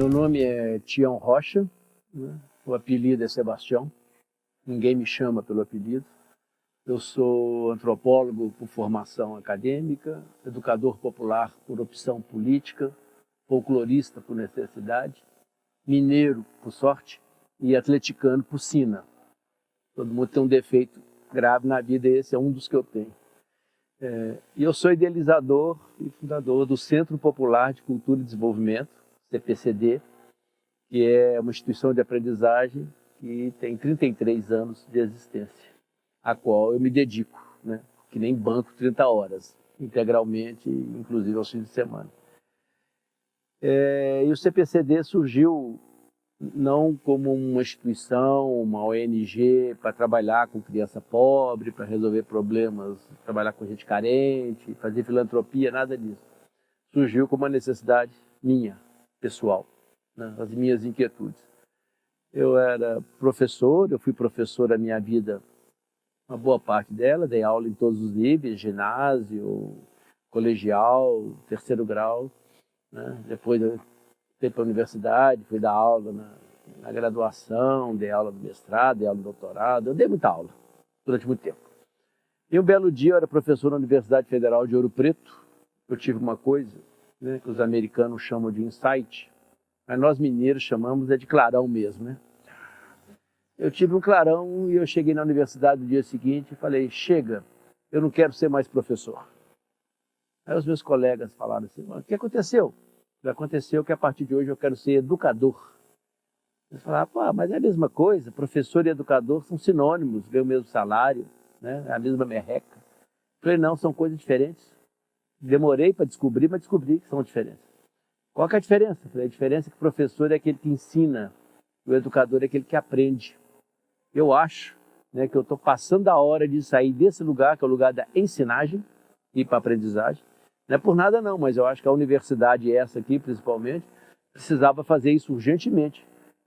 Meu nome é Tião Rocha, né? O apelido é Sebastião, ninguém me chama pelo apelido. Eu sou antropólogo por formação acadêmica, educador popular por opção política, folclorista por necessidade, mineiro por sorte e atleticano por sina. Todo mundo tem um defeito grave na vida e esse é um dos que eu tenho. E eu sou idealizador e fundador do Centro Popular de Cultura e Desenvolvimento, CPCD, que é uma instituição de aprendizagem que tem 33 anos de existência, a qual eu me dedico, né? Que nem banco 30 horas, integralmente, inclusive aos fins de semana. E o CPCD surgiu não como uma instituição, uma ONG para trabalhar com criança pobre, para resolver problemas, trabalhar com gente carente, fazer filantropia, nada disso. Surgiu como uma necessidade minha, pessoal, né? As minhas inquietudes. Eu era professor, eu fui professor a minha vida, uma boa parte dela, dei aula em todos os níveis, ginásio, colegial, terceiro grau, né? Depois eu fui para a universidade, fui dar aula na graduação, dei aula no mestrado, dei aula no doutorado, eu dei muita aula durante muito tempo. E um belo dia eu era professor na Universidade Federal de Ouro Preto, eu tive uma coisa, né, que os americanos chamam de insight, mas nós mineiros chamamos de clarão mesmo, né? Eu tive um clarão e eu cheguei na universidade no dia seguinte e falei, chega, eu não quero ser mais professor. Aí os meus colegas falaram assim, o que aconteceu? Aconteceu que a partir de hoje eu quero ser educador. Eles falaram, pô, mas é a mesma coisa, professor e educador são sinônimos, ganham o mesmo salário, né? É a mesma merreca. Eu falei, não, são coisas diferentes. Demorei para descobrir, mas descobri que são diferentes. Qual que é a diferença? Eu falei, a diferença é que o professor é aquele que ensina, o educador é aquele que aprende. Eu acho, né, que eu estou passando a hora de sair desse lugar, que é o lugar da ensinagem, e ir para a aprendizagem. Não é por nada não, mas eu acho que a universidade, essa aqui principalmente, precisava fazer isso urgentemente.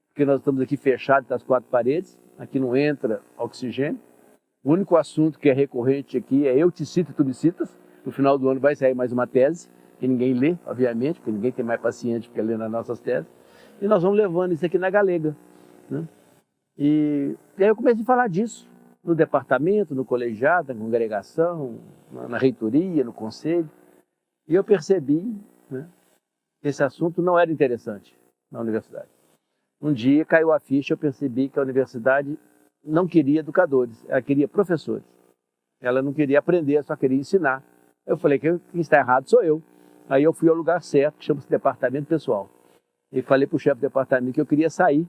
Porque nós estamos aqui fechados das quatro paredes, aqui não entra oxigênio. O único assunto que é recorrente aqui é eu te cito e tu me citas. No final do ano vai sair mais uma tese, que ninguém lê, obviamente, porque ninguém tem mais paciente para ler nas nossas teses. E nós vamos levando isso aqui na galega, né? E aí eu comecei a falar disso no departamento, no colegiado, na congregação, na reitoria, no conselho. E eu percebi, né, que esse assunto não era interessante na universidade. Um dia caiu a ficha, eu percebi que a universidade não queria educadores, ela queria professores. Ela não queria aprender, só queria ensinar. Eu falei que quem está errado sou eu. Aí eu fui ao lugar certo, que chama-se departamento pessoal. E falei para o chefe do departamento que eu queria sair.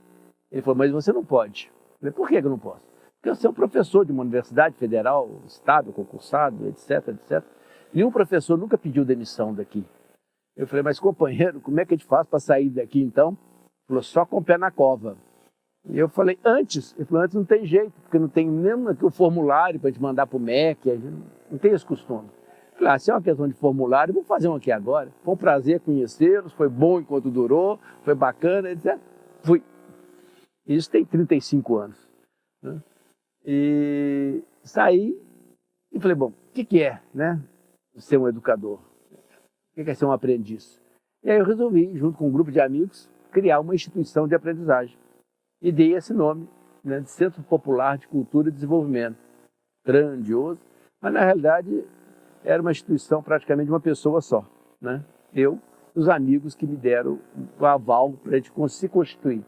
Ele falou, mas você não pode. Eu falei, por que eu não posso? Porque eu sou um professor de uma universidade federal, estado, concursado, etc, etc. Nenhum professor nunca pediu demissão daqui. Eu falei, mas companheiro, como é que a gente faz para sair daqui então? Ele falou, só com o pé na cova. E eu falei, antes? Ele falou, antes não tem jeito, porque não tem nem aqui o formulário para a gente mandar para o MEC, a gente não tem esse costume. Eu falei, se é uma questão de formulário, vou fazer um aqui agora. Foi um prazer conhecê-los, foi bom enquanto durou, foi bacana, etc. Fui. Isso tem 35 anos. Né? E saí e falei, bom, o que é, né, ser um educador? O que é ser um aprendiz? E aí eu resolvi, junto com um grupo de amigos, criar uma instituição de aprendizagem. E dei esse nome, né, de Centro Popular de Cultura e Desenvolvimento. Grandioso, mas na realidade era uma instituição praticamente de uma pessoa só. Né? Eu e os amigos que me deram o aval para a gente se constituir.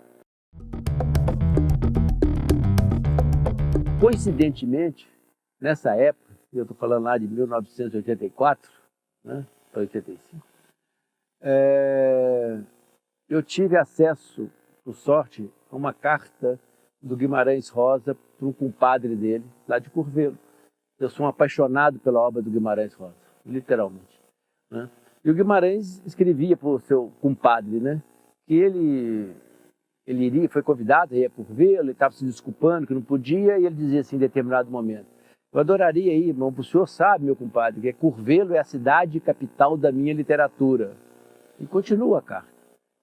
Coincidentemente, nessa época, eu estou falando lá de 1984, né, para 85, eu tive acesso, por sorte, a uma carta do Guimarães Rosa para um compadre dele, lá de Curvelo. Eu sou um apaixonado pela obra do Guimarães Rosa, literalmente. Né? E o Guimarães escrevia para o seu compadre, né, que ele iria, foi convidado a ir a Curvelo, ele estava se desculpando que não podia, e ele dizia assim em determinado momento, eu adoraria ir, irmão, o senhor sabe, meu compadre, que Curvelo é a cidade capital da minha literatura. E continua a carta.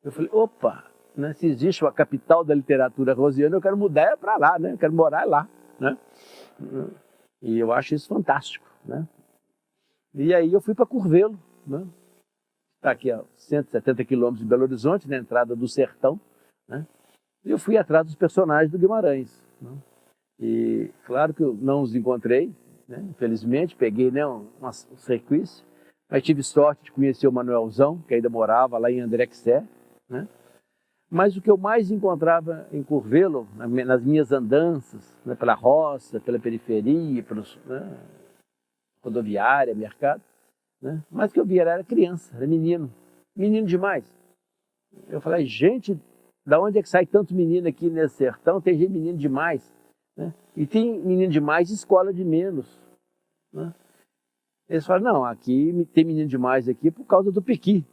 Eu falei, opa, né, se existe uma capital da literatura rosiana, eu quero mudar para lá, né? Eu quero morar lá. Né? E eu acho isso fantástico. Né? E aí eu fui para Curvelo, né? está aqui a 170 quilômetros de Belo Horizonte, na entrada do sertão, né? E eu fui atrás dos personagens do Guimarães, né? E claro que eu não os encontrei, né? Infelizmente, peguei, né, um requisitos, mas tive sorte de conhecer o Manuelzão, que ainda morava lá em André Quissé, né? Mas o que eu mais encontrava em Curvelo, nas minhas andanças, né, pela roça, pela periferia, pelos, né, rodoviária, mercado, né? Mas o que eu via era criança, era menino, menino demais. Eu falei, gente, da onde é que sai tanto menino aqui nesse sertão? Tem gente menino demais, né? E tem menino demais e escola de menos, né? Eles falaram, não, aqui tem menino demais aqui por causa do piqui.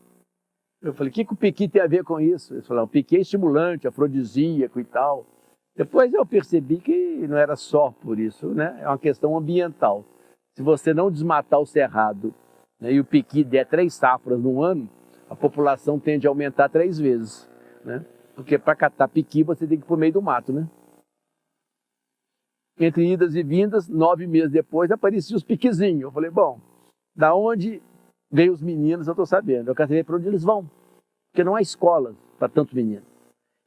Eu falei, o que o piqui tem a ver com isso? Eles falaram, o piqui é estimulante, afrodisíaco e tal. Depois eu percebi que não era só por isso, né? É uma questão ambiental. Se você não desmatar o cerrado, né, e o piqui der 3 safras no ano, a população tende a aumentar 3 vezes, né? Porque para catar piqui você tem que ir por meio do mato, né? Entre idas e vindas, 9 meses depois, apareciam os piquizinhos. Eu falei, bom, da onde veio os meninos, eu estou sabendo. Eu quero saber para onde eles vão, porque não há escolas para tanto menino.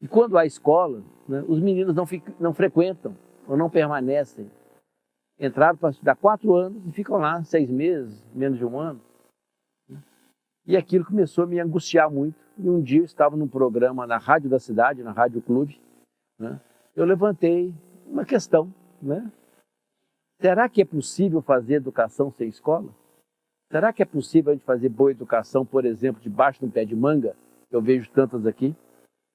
E quando há escola, né, os meninos não frequentam ou não permanecem. Entraram para estudar 4 anos e ficam lá 6 meses, menos de 1 ano. E aquilo começou a me angustiar muito. E um dia eu estava num programa na rádio da cidade, na Rádio Clube, né? Eu levantei uma questão, né? Será que é possível fazer educação sem escola? Será que é possível a gente fazer boa educação, por exemplo, debaixo de um pé de manga? Eu vejo tantas aqui.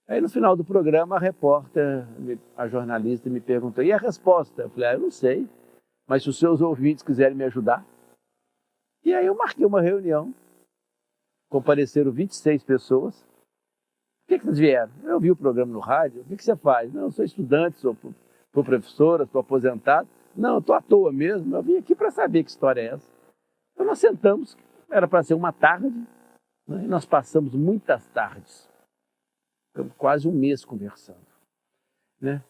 Aí no final do programa a repórter, a jornalista me perguntou, e a resposta? Eu falei, eu não sei, mas se os seus ouvintes quiserem me ajudar. E aí eu marquei uma reunião. Compareceram 26 pessoas. Por que vocês vieram? Eu vi o programa no rádio. O que você faz? Não, eu sou estudante, sou professora, estou aposentado. Não, eu estou à toa mesmo. Eu vim aqui para saber que história é essa. Então nós sentamos, era para ser uma tarde, né? E nós passamos muitas tardes. Ficamos quase um mês conversando, né?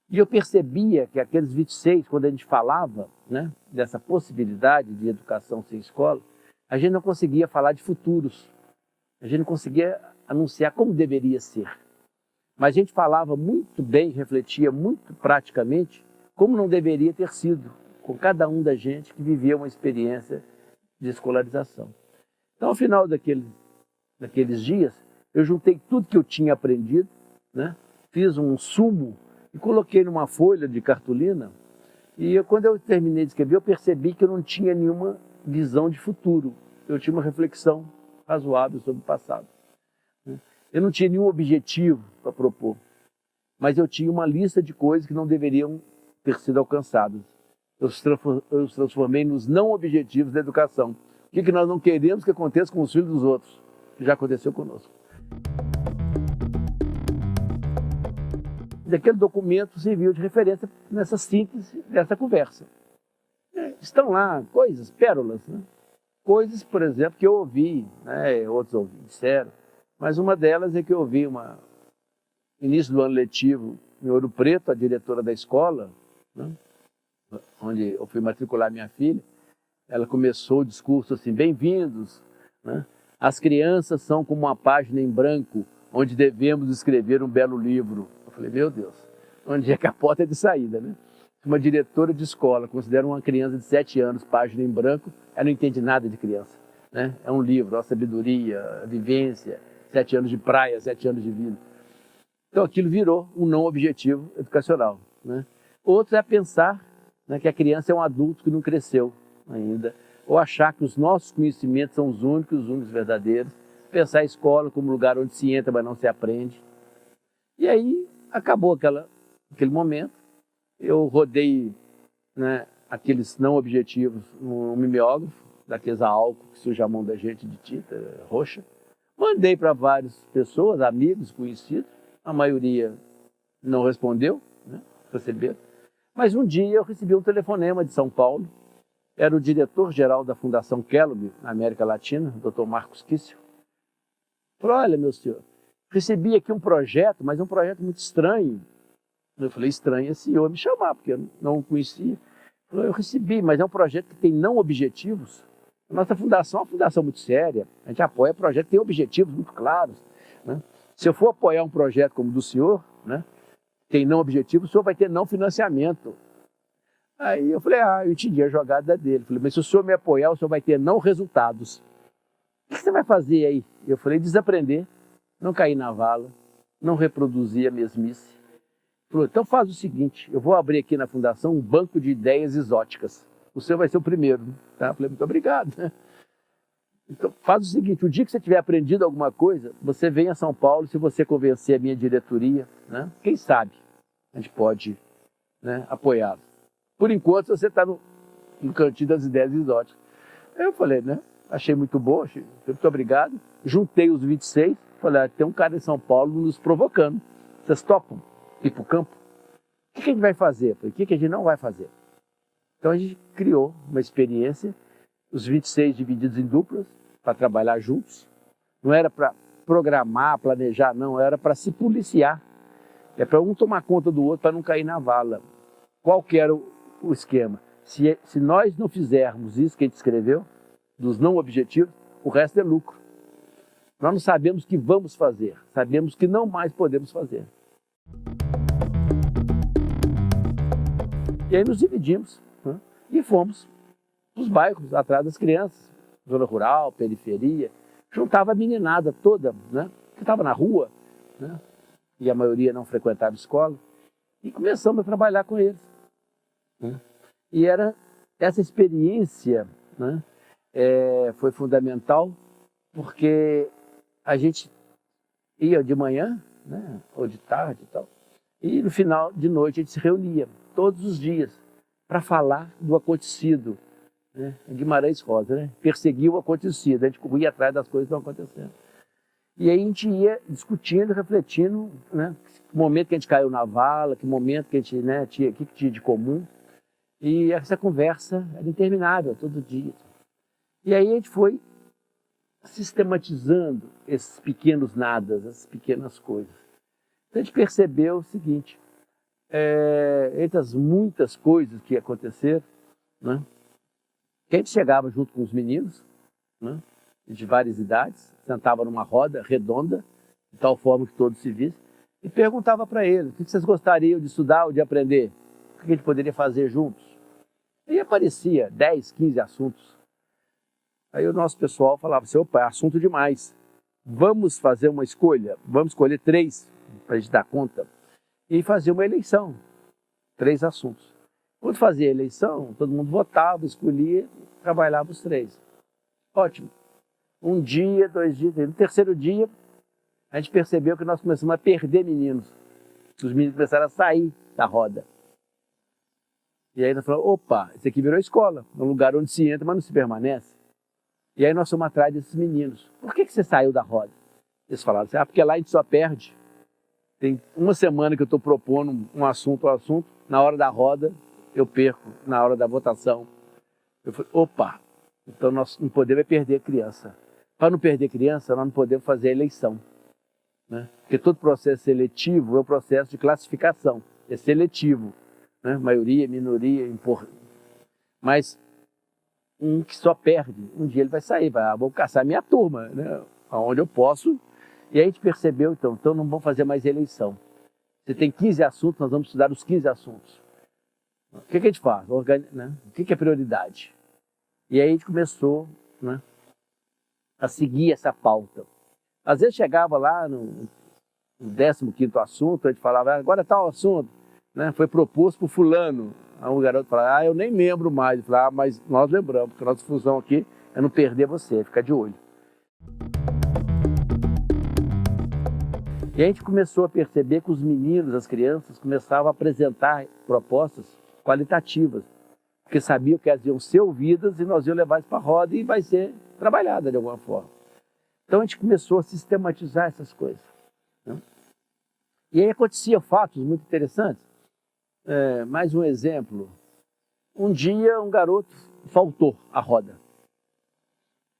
E eu percebia que aqueles 26, quando a gente falava, né, dessa possibilidade de educação sem escola, a gente não conseguia falar de futuros, a gente não conseguia anunciar como deveria ser. Mas a gente falava muito bem, refletia muito praticamente como não deveria ter sido com cada um da gente que vivia uma experiência de escolarização. Então, ao final daqueles dias, eu juntei tudo que eu tinha aprendido, né? Fiz um sumo e coloquei numa folha de cartolina. E quando eu terminei de escrever, eu percebi que eu não tinha nenhuma visão de futuro. Eu tinha uma reflexão razoável sobre o passado. Eu não tinha nenhum objetivo para propor, mas eu tinha uma lista de coisas que não deveriam ter sido alcançadas. Eu os transformei nos não objetivos da educação. O que nós não queremos que aconteça com os filhos dos outros, que já aconteceu conosco. E aquele documento serviu de referência nessa síntese dessa conversa. Estão lá coisas, pérolas, né? Coisas, por exemplo, que eu ouvi, né? Outros disseram, mas uma delas é que eu ouvi no início do ano letivo, em Ouro Preto, a diretora da escola, né, onde eu fui matricular minha filha, ela começou o discurso assim, bem-vindos, né? As crianças são como uma página em branco, onde devemos escrever um belo livro. Eu falei, meu Deus, onde é que a porta é de saída, né? Uma diretora de escola considera uma criança de 7 anos página em branco, ela não entende nada de criança, né? É um livro, a sabedoria, a vivência, 7 anos de praia, 7 anos de vida. Então aquilo virou um não objetivo educacional, né? Outro é pensar, né, que a criança é um adulto que não cresceu ainda, ou achar que os nossos conhecimentos são os únicos verdadeiros, pensar a escola como lugar onde se entra, mas não se aprende. E aí acabou aquele momento, eu rodei, né, aqueles não objetivos no mimeógrafo, daqueles a álcool que suja a mão da gente de tinta roxa, mandei para várias pessoas, amigos, conhecidos, a maioria não respondeu, né, receberam. Mas um dia eu recebi um telefonema de São Paulo, era o diretor-geral da Fundação Kellogg, na América Latina, o Dr. Marcos Kício. Falou, olha, meu senhor, recebi aqui um projeto, mas é um projeto muito estranho. Eu falei, estranho é esse senhor me chamar, porque eu não o conhecia. Ele falou, eu recebi, mas é um projeto que tem não objetivos. A nossa fundação é uma fundação muito séria, a gente apoia projetos que têm objetivos muito claros, né? Se eu for apoiar um projeto como o do senhor, né, tem não objetivo, o senhor vai ter não financiamento. Aí eu falei, eu entendi a jogada dele. Falei, mas se o senhor me apoiar, o senhor vai ter não resultados. O que você vai fazer aí? Eu falei, desaprender, não cair na vala, não reproduzir a mesmice. Ele falou, então faz o seguinte, eu vou abrir aqui na fundação um banco de ideias exóticas. O senhor vai ser o primeiro. Tá? Eu falei, muito obrigado. Então faz o seguinte, o dia que você tiver aprendido alguma coisa, você vem a São Paulo, se você convencer a minha diretoria, né? Quem sabe a gente pode, né, apoiá-lo. Por enquanto você está no cantinho das ideias exóticas. Aí eu falei, né? Achei muito bom, muito obrigado. Juntei os 26, falei, tem um cara em São Paulo nos provocando. Vocês topam ir para o campo? O que a gente vai fazer? Falei, o que a gente não vai fazer? Então a gente criou uma experiência, os 26 divididos em duplas, para trabalhar juntos. Não era para programar, planejar, não, era para se policiar. É para um tomar conta do outro, para não cair na vala. Qual que era o esquema? Se nós não fizermos isso que a gente escreveu, dos não objetivos, o resto é lucro. Nós não sabemos o que vamos fazer, sabemos que não mais podemos fazer. E aí nos dividimos, né? E fomos para os bairros, atrás das crianças, zona rural, periferia, juntava a meninada toda, né? Que estava na rua, né? E a maioria não frequentava escola, e começamos a trabalhar com eles, né? E era essa experiência, né? Foi fundamental, porque a gente ia de manhã, né, ou de tarde e tal, e no final de noite a gente se reunia, todos os dias, para falar do acontecido, né? Guimarães Rosa, né? Perseguia o acontecido, a gente corria atrás das coisas que estão acontecendo. E aí a gente ia discutindo, refletindo, né, que momento que a gente caiu na vala, que momento que a gente, né, tinha, que tinha de comum, e essa conversa era interminável, todo dia. E aí a gente foi sistematizando esses pequenos nadas, essas pequenas coisas. Então a gente percebeu o seguinte, entre as muitas coisas que aconteceram, né, que a gente chegava junto com os meninos, né, de várias idades, sentava numa roda redonda, de tal forma que todos se vissem, e perguntava para eles, o que vocês gostariam de estudar ou de aprender? O que a gente poderia fazer juntos? E aparecia 10, 15 assuntos. Aí o nosso pessoal falava assim, opa, é assunto demais. Vamos fazer uma escolha, vamos escolher 3 para a gente dar conta e fazer uma eleição. 3 assuntos. Quando fazia a eleição, todo mundo votava, escolhia, trabalhava os 3. Ótimo. Um dia, 2 dias, no terceiro dia, a gente percebeu que nós começamos a perder meninos. Os meninos começaram a sair da roda. E aí nós falamos, opa, isso aqui virou escola, um lugar onde se entra, mas não se permanece. E aí nós fomos atrás desses meninos. Por que você saiu da roda? Eles falaram assim, porque lá a gente só perde. Tem uma semana que eu estou propondo um assunto, na hora da roda eu perco, na hora da votação. Eu falei, opa, então nós não podemos perder criança. Para não perder criança, nós não podemos fazer a eleição, né? Porque todo processo seletivo é um processo de classificação, é seletivo, né? Maioria, minoria, mas um que só perde, um dia ele vai sair, vou caçar minha turma, né? Aonde eu posso. E aí a gente percebeu, então não vamos fazer mais eleição. Você tem 15 assuntos, nós vamos estudar os 15 assuntos. O que a gente faz? Né? O que é prioridade? E aí a gente começou, né, a seguir essa pauta. Às vezes chegava lá no 15º assunto, a gente falava, agora tal assunto, né, foi proposto por fulano. Aí o garoto falava, eu nem lembro mais. Eu falava, mas nós lembramos, porque a nossa função aqui é não perder você, é ficar de olho. E a gente começou a perceber que os meninos, as crianças, começavam a apresentar propostas qualitativas, porque sabiam que elas iam ser ouvidas e nós íamos levar isso para a roda e vai ser trabalhada de alguma forma. Então a gente começou a sistematizar essas coisas, né? E aí aconteciam fatos muito interessantes. Mais um exemplo. Um dia um garoto faltou à roda.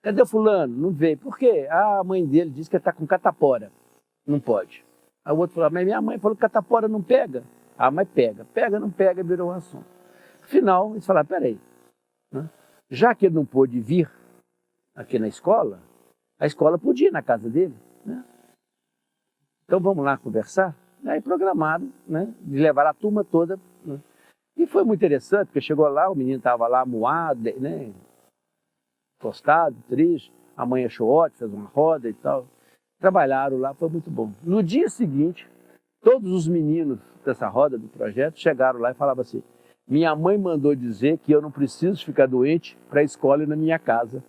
Cadê o fulano? Não veio. Por quê? A mãe dele disse que ele está com catapora. Não pode. Aí o outro falou, mas minha mãe falou que catapora não pega. Mas pega. Pega, não pega, virou um assunto. Afinal, eles falaram, peraí, né? Já que ele não pôde vir, aqui na escola, a escola podia ir na casa dele, né? Então vamos lá conversar? Aí programaram, né, de levar a turma toda, né? E foi muito interessante, porque chegou lá, o menino estava lá moado, né, tostado, triste, a mãe achou ótimo, fez uma roda e tal. Trabalharam lá, foi muito bom. No dia seguinte, todos os meninos dessa roda do projeto chegaram lá e falavam assim: minha mãe mandou dizer que eu não preciso ficar doente para a escola ir na minha casa.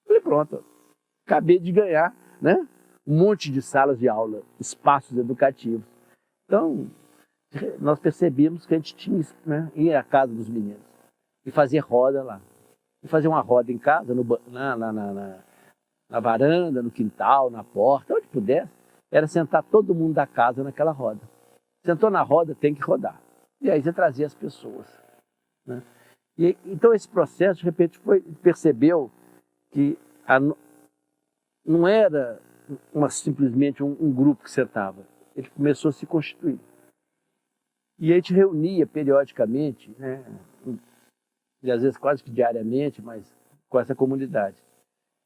Falei, pronto, acabei de ganhar, né, um monte de salas de aula, espaços educativos. Então, nós percebemos que a gente tinha, né, ir à casa dos meninos e fazer roda lá. E fazer uma roda em casa, na varanda, no quintal, na porta, onde pudesse, era sentar todo mundo da casa naquela roda. Sentou na roda, tem que rodar. E aí você trazia as pessoas, né? E, então esse processo, de repente, percebeu que não era simplesmente um grupo que sentava. Ele começou a se constituir. E a gente reunia periodicamente, né, e às vezes quase que diariamente, mas com essa comunidade.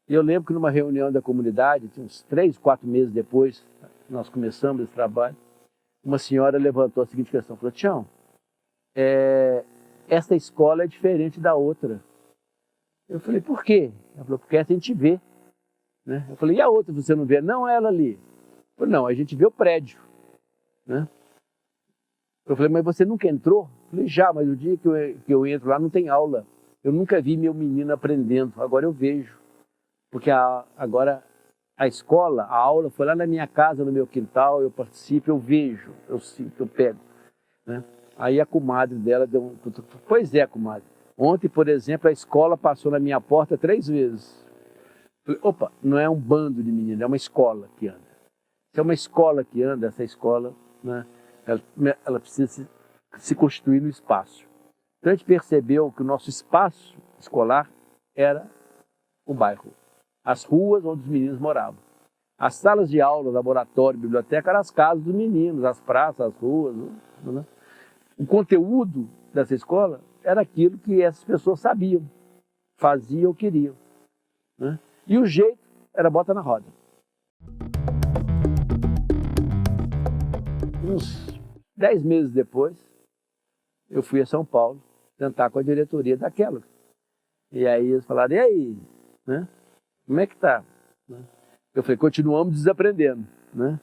E eu lembro que numa reunião da comunidade, uns 3, 4 meses depois, nós começamos esse trabalho, uma senhora levantou a seguinte questão, falou: Tião, essa escola é diferente da outra. Eu falei: por quê? Ela falou: porque essa a gente vê, né? Eu falei: e a outra você não vê? Não, ela ali. Eu falei: não, a gente vê o prédio, né? Eu falei: mas você nunca entrou? Eu falei: já, mas o dia que eu entro lá não tem aula. Eu nunca vi meu menino aprendendo, agora eu vejo. Porque agora a escola, a aula foi lá na minha casa, no meu quintal, eu participo, eu vejo, eu sinto, eu pego, né? Aí a comadre dela deu um... Pois é, comadre. Ontem, por exemplo, a escola passou na minha porta 3 vezes. Falei: opa, não é um bando de meninos, é uma escola que anda. Se é uma escola que anda, essa escola, né, ela precisa se constituir no espaço. Então a gente percebeu que o nosso espaço escolar era o bairro, as ruas onde os meninos moravam. As salas de aula, laboratório, biblioteca eram as casas dos meninos, as praças, as ruas, né? O conteúdo dessa escola era aquilo que essas pessoas sabiam, faziam ou queriam, né? E o jeito era bota na roda. Uns 10 meses depois, eu fui a São Paulo tentar com a diretoria daquela. E aí eles falaram: e aí, né? Como é que tá? Eu falei: continuamos desaprendendo, né?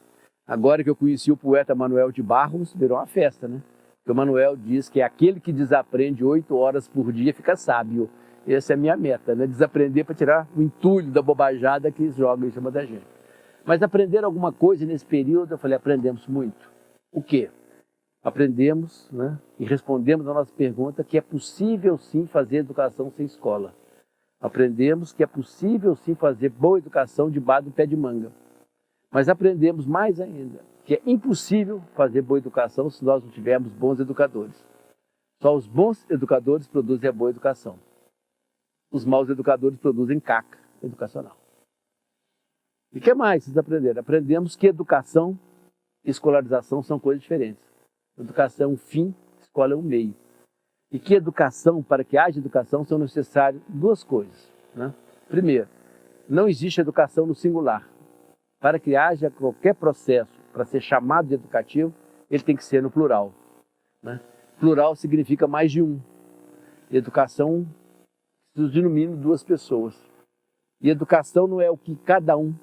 Agora que eu conheci o poeta Manuel de Barros, virou uma festa, né? Porque o Manuel diz que aquele que desaprende 8 horas por dia fica sábio. Essa é a minha meta, né? Desaprender para tirar o entulho da bobajada que eles jogam em cima da gente. Mas aprender alguma coisa nesse período, eu falei: aprendemos muito. O quê? Aprendemos, né, e respondemos a nossa pergunta que é possível sim fazer educação sem escola. Aprendemos que é possível sim fazer boa educação debaixo do pé de manga. Mas aprendemos mais ainda que é impossível fazer boa educação se nós não tivermos bons educadores. Só os bons educadores produzem a boa educação. Os maus educadores produzem caca educacional. E o que mais vocês aprenderam? Aprendemos que educação e escolarização são coisas diferentes. Educação é um fim, escola é um meio. E que educação, para que haja educação, são necessárias 2 coisas, né? Primeiro, não existe educação no singular. Para que haja qualquer processo para ser chamado de educativo, ele tem que ser no plural, né? Plural significa mais de um. Educação precisa de no mínimo 2 pessoas. E educação não é o que cada um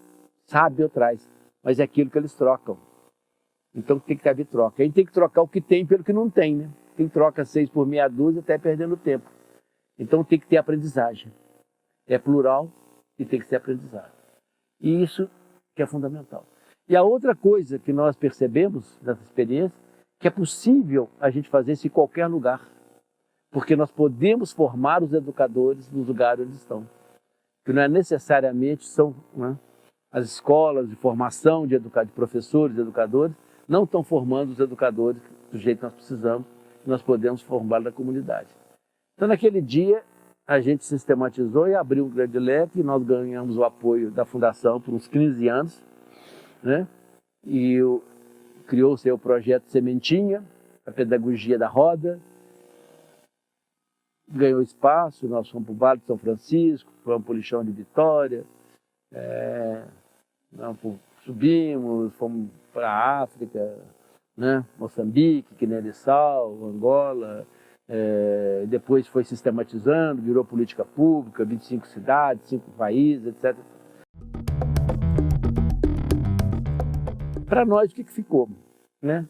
sabe ou traz, mas é aquilo que eles trocam. Então tem que haver troca. A gente tem que trocar o que tem pelo que não tem, né? Quem troca 6 por meia dúzia até perdendo tempo. Então tem que ter aprendizagem. É plural e tem que ser aprendizado. E isso que é fundamental. E a outra coisa que nós percebemos nessa experiência, que é possível a gente fazer isso em qualquer lugar. Porque nós podemos formar os educadores nos lugares onde estão. Que não é necessariamente são, né, as escolas de formação de professores, de educadores, não estão formando os educadores do jeito que nós precisamos, que nós podemos formar na comunidade. Então, naquele dia, a gente sistematizou e abriu um grande leque, e nós ganhamos o apoio da Fundação por uns 15 anos, né? E criou-se o projeto Sementinha, a pedagogia da roda, ganhou espaço, nós fomos para o Vale de São Francisco, fomos para o Lixão de Vitória, subimos, fomos para a África, né? Moçambique, Guiné-Bissau, Angola, depois foi sistematizando, virou política pública, 25 cidades, 5 países, etc. Para nós, o que ficou? Né?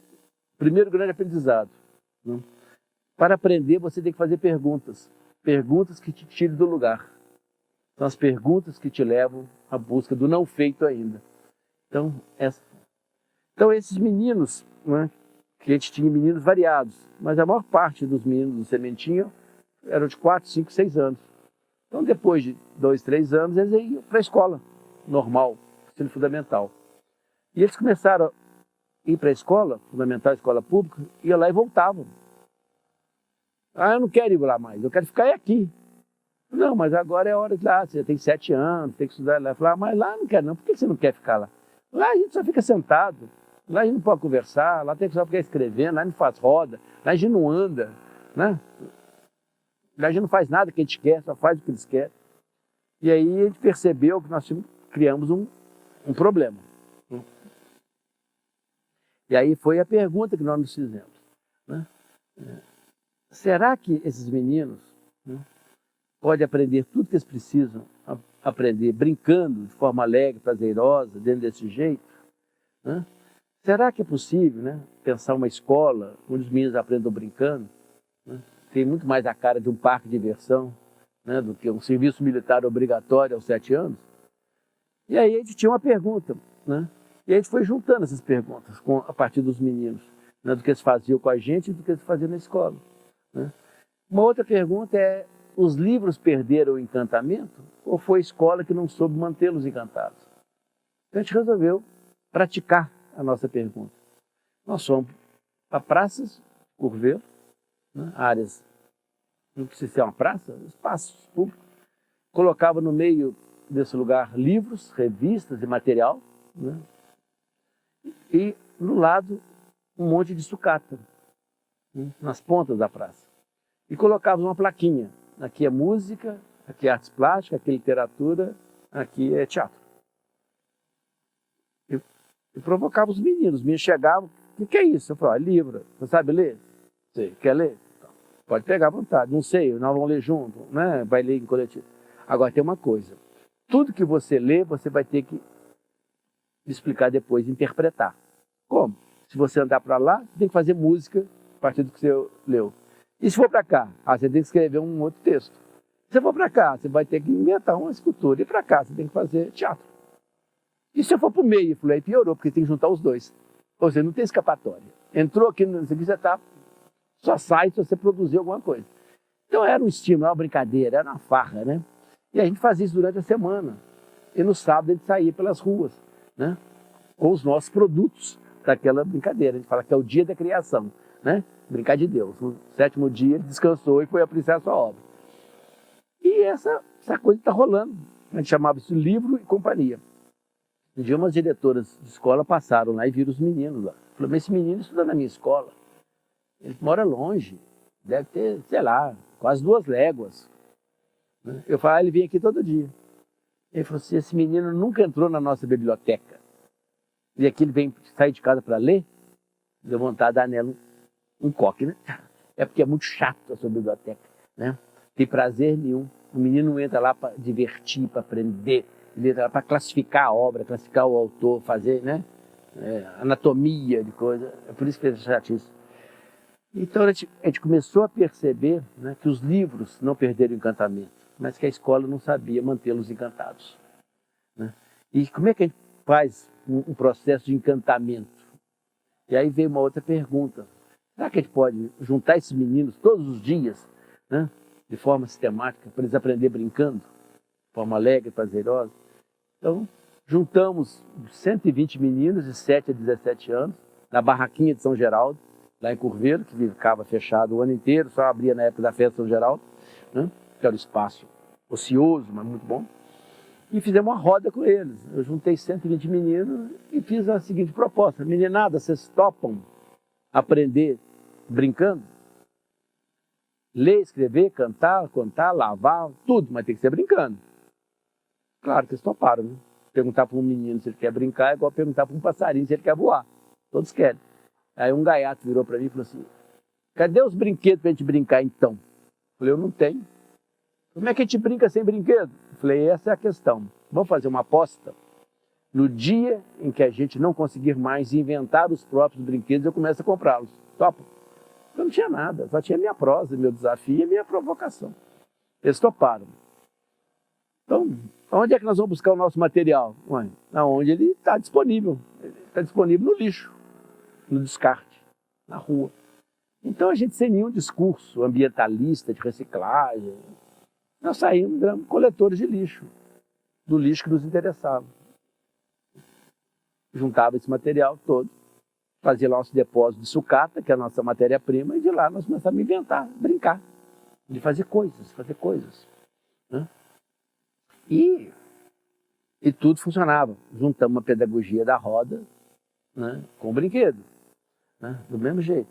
Primeiro grande aprendizado. Né? Para aprender, você tem que fazer perguntas. Perguntas que te tirem do lugar. São as perguntas que te levam à busca do não feito ainda. Então, esses meninos, né, que a gente tinha meninos variados, mas a maior parte dos meninos do Sementinho eram de 4, 5, 6 anos. Então, depois de 2, 3 anos, eles iam para a escola normal, ensino fundamental. E eles começaram a ir para a escola, fundamental, escola pública, iam lá e voltavam. Ah, eu não quero ir lá mais, eu quero ficar aqui. Não, mas agora é hora de lá, você tem 7 anos, tem que estudar lá. Eu falei, mas lá eu não quero não, por que você não quer ficar lá? Lá a gente só fica sentado, lá a gente não pode conversar, lá tem que só ficar escrevendo, lá a gente não faz roda, lá a gente não anda, né? Lá a gente não faz nada que a gente quer, só faz o que eles querem. E aí a gente percebeu que nós criamos um problema. E aí foi a pergunta que nós nos fizemos. Né? Será que esses meninos, né, podem aprender tudo que eles precisam aprender brincando de forma alegre, prazerosa, dentro desse jeito? Né? Será que é possível, né, pensar uma escola onde os meninos aprendam brincando? Né? Tem muito mais a cara de um parque de diversão, né, do que um serviço militar obrigatório aos 7 anos. E aí a gente tinha uma pergunta, né? E a gente foi juntando essas perguntas a partir dos meninos, né, do que eles faziam com a gente e do que eles faziam na escola. Né? Uma outra pergunta é, os livros perderam o encantamento ou foi a escola que não soube mantê-los encantados? Então a gente resolveu praticar a nossa pergunta. Nós fomos para praças, Curvelo, né, áreas, não precisa ser uma praça, espaços públicos, colocava no meio desse lugar livros, revistas e material, né? E no lado um monte de sucata, né, nas pontas da praça. E colocava uma plaquinha, aqui é música, aqui é artes plásticas, aqui é literatura, aqui é teatro. E provocava os meninos chegavam, o que é isso? Eu falava, livro, você sabe ler? Sei, quer ler? Então, pode pegar à vontade, não sei, nós vamos ler junto, né? Vai ler em coletivo. Agora tem uma coisa, tudo que você lê, você vai ter que explicar depois, interpretar. Como? Se você andar para lá, você tem que fazer música a partir do que você leu. E se for para cá? Você tem que escrever um outro texto. Se for para cá, você vai ter que inventar uma escultura. E para cá, você tem que fazer teatro. E se eu for para o meio, eu falei, aí piorou, porque tem que juntar os dois. Ou seja, não tem escapatória. Entrou aqui, você tá, só sai se você produzir alguma coisa. Então era um estímulo, era uma brincadeira, era uma farra, né? E a gente fazia isso durante a semana. E no sábado a gente saía pelas ruas, né, com os nossos produtos daquela brincadeira. A gente fala que é o dia da criação, né? Brincar de Deus. No 7º dia ele descansou e foi apreciar a sua obra. E essa coisa está rolando. A gente chamava isso livro e companhia. Um dia umas diretoras de escola passaram lá e viram os meninos lá. Falaram, mas esse menino estuda na minha escola. Ele mora longe, deve ter, sei lá, quase 2 léguas. Eu falei, ele vem aqui todo dia. Ele falou assim, esse menino nunca entrou na nossa biblioteca. E aqui ele vem sair de casa para ler, deu vontade de dar nela um coque, né? É porque é muito chato a sua biblioteca, né? Tem prazer nenhum. O menino não entra lá para divertir, para aprender. Ele entra lá para classificar a obra, classificar o autor, fazer, né, anatomia de coisa. É por isso que é chatice. Então a gente começou a perceber, né, que os livros não perderam o encantamento, mas que a escola não sabia mantê-los encantados. Né? E como é que a gente faz um processo de encantamento? E aí veio uma outra pergunta. Será que a gente pode juntar esses meninos todos os dias, né, de forma sistemática, para eles aprenderem brincando, de forma alegre, prazerosa? Então, juntamos 120 meninos de 7 a 17 anos, na barraquinha de São Geraldo, lá em Curvelo, que ficava fechado o ano inteiro, só abria na época da festa de São Geraldo, né, que era um espaço ocioso, mas muito bom. E fizemos uma roda com eles. Eu juntei 120 meninos e fiz a seguinte proposta. Meninada, vocês topam aprender brincando? Ler, escrever, cantar, contar, lavar, tudo, mas tem que ser brincando. Claro que eles toparam, né? Perguntar para um menino se ele quer brincar é igual perguntar para um passarinho se ele quer voar. Todos querem. Aí um gaiato virou para mim e falou assim, cadê os brinquedos para a gente brincar então? Eu falei, eu não tenho. Como é que a gente brinca sem brinquedo? Eu falei, essa é a questão. Vamos fazer uma aposta? No dia em que a gente não conseguir mais inventar os próprios brinquedos, eu começo a comprá-los. Topa? Eu não tinha nada, só tinha minha prosa, meu desafio e minha provocação. Eles toparam. Então, onde é que nós vamos buscar o nosso material? Ué, onde ele está disponível. Ele está disponível no lixo, no descarte, na rua. Então a gente, sem nenhum discurso ambientalista de reciclagem, nós saímos coletores de lixo, do lixo que nos interessava. Juntava esse material todo, fazia nosso depósito de sucata, que é a nossa matéria-prima, e de lá nós começávamos a inventar, brincar, de fazer coisas. Né? E tudo funcionava. Juntamos a pedagogia da roda, né, com o brinquedo, né, do mesmo jeito.